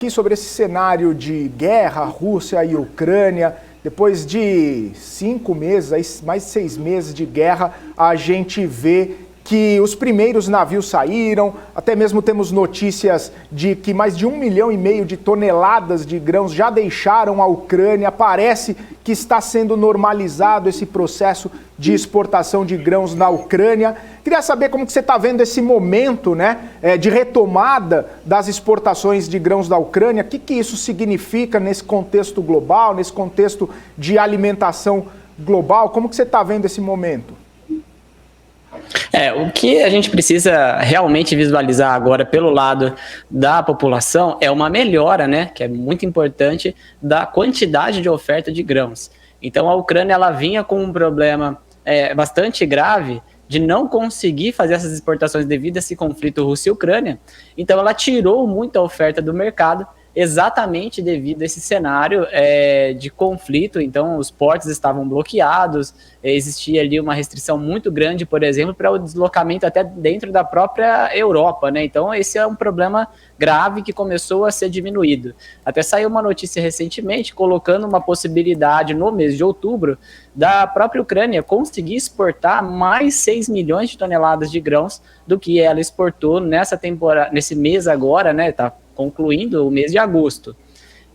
Aqui sobre esse cenário de guerra, Rússia e Ucrânia. Depois de 5 meses, mais de 6 meses de guerra, a gente vê que os primeiros navios saíram, até mesmo temos notícias de que mais de 1,5 milhão de toneladas de grãos já deixaram a Ucrânia. Parece que está sendo normalizado esse processo de exportação de grãos na Ucrânia. Queria saber como que você está vendo esse momento, né, de retomada das exportações de grãos da Ucrânia. O que isso significa nesse contexto global, nesse contexto de alimentação global? Como que você está vendo esse momento? O que a gente precisa realmente visualizar agora pelo lado da população é uma melhora, né, que é muito importante, da quantidade de oferta de grãos. Então a Ucrânia ela vinha com um problema bastante grave de não conseguir fazer essas exportações devido a esse conflito Rússia e Ucrânia. Então ela tirou muita oferta do mercado exatamente devido a esse cenário de conflito. Então os portos estavam bloqueados, existia ali uma restrição muito grande, por exemplo, para o deslocamento até dentro da própria Europa, né? Então esse é um problema grave que começou a ser diminuído. Até saiu uma notícia recentemente colocando uma possibilidade no mês de outubro da própria Ucrânia conseguir exportar mais 6 milhões de toneladas de grãos do que ela exportou nessa temporada, nesse mês agora, né? Tá concluindo o mês de agosto.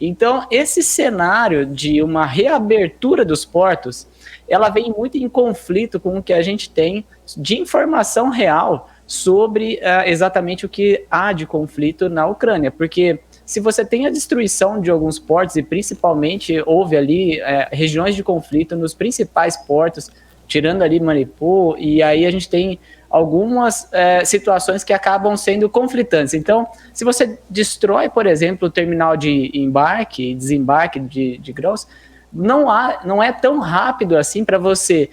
Então, esse cenário de uma reabertura dos portos, ela vem muito em conflito com o que a gente tem de informação real sobre exatamente o que há de conflito na Ucrânia, porque se você tem a destruição de alguns portos, e principalmente houve ali regiões de conflito nos principais portos, tirando ali Mariupol, e aí a gente tem algumas situações que acabam sendo conflitantes. Então, se você destrói, por exemplo, o terminal de embarque e desembarque de grãos, não é tão rápido assim para você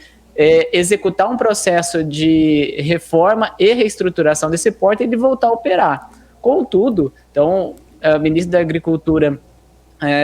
executar um processo de reforma e reestruturação desse porto e ele voltar a operar. Contudo, então, o ministro da Agricultura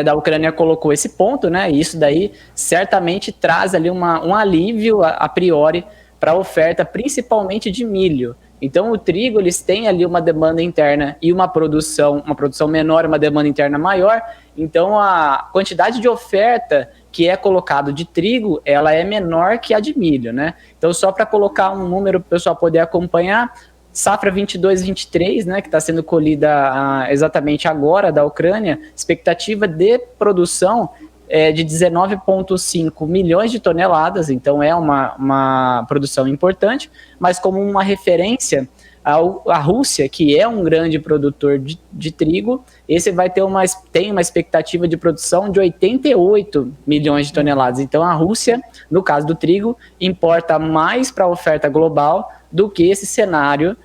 da Ucrânia colocou esse ponto, né? E isso daí certamente traz ali um alívio a priori para a oferta, principalmente de milho. Então, o trigo, eles têm ali uma demanda interna e uma produção menor, uma demanda interna maior. Então, a quantidade de oferta que é colocado de trigo, ela é menor que a de milho, né? Então, só para colocar um número para o pessoal poder acompanhar, safra 22-23, né, que está sendo colhida exatamente agora da Ucrânia, expectativa de produção de 19,5 milhões de toneladas, então é uma produção importante, mas como uma referência, a Rússia, que é um grande produtor de trigo, esse tem uma expectativa de produção de 88 milhões de toneladas. Então a Rússia, no caso do trigo, importa mais para a oferta global do que esse cenário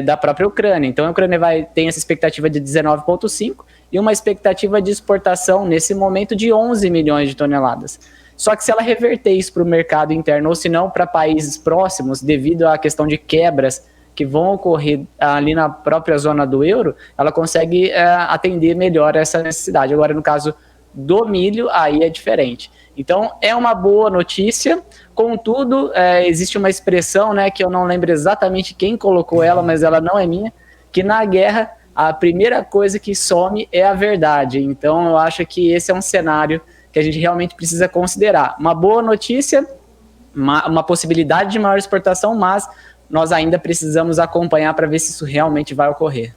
da própria Ucrânia. Então a Ucrânia tem essa expectativa de 19,5 e uma expectativa de exportação nesse momento de 11 milhões de toneladas. Só que se ela reverter isso para o mercado interno, ou se não para países próximos, devido à questão de quebras que vão ocorrer ali na própria zona do euro, ela consegue atender melhor essa necessidade. Agora, no caso do milho, aí é diferente. Então, é uma boa notícia, contudo, existe uma expressão, né, que eu não lembro exatamente quem colocou ela, mas ela não é minha, que na guerra a primeira coisa que some é a verdade. Então, eu acho que esse é um cenário que a gente realmente precisa considerar. Uma boa notícia, uma possibilidade de maior exportação, mas nós ainda precisamos acompanhar para ver se isso realmente vai ocorrer.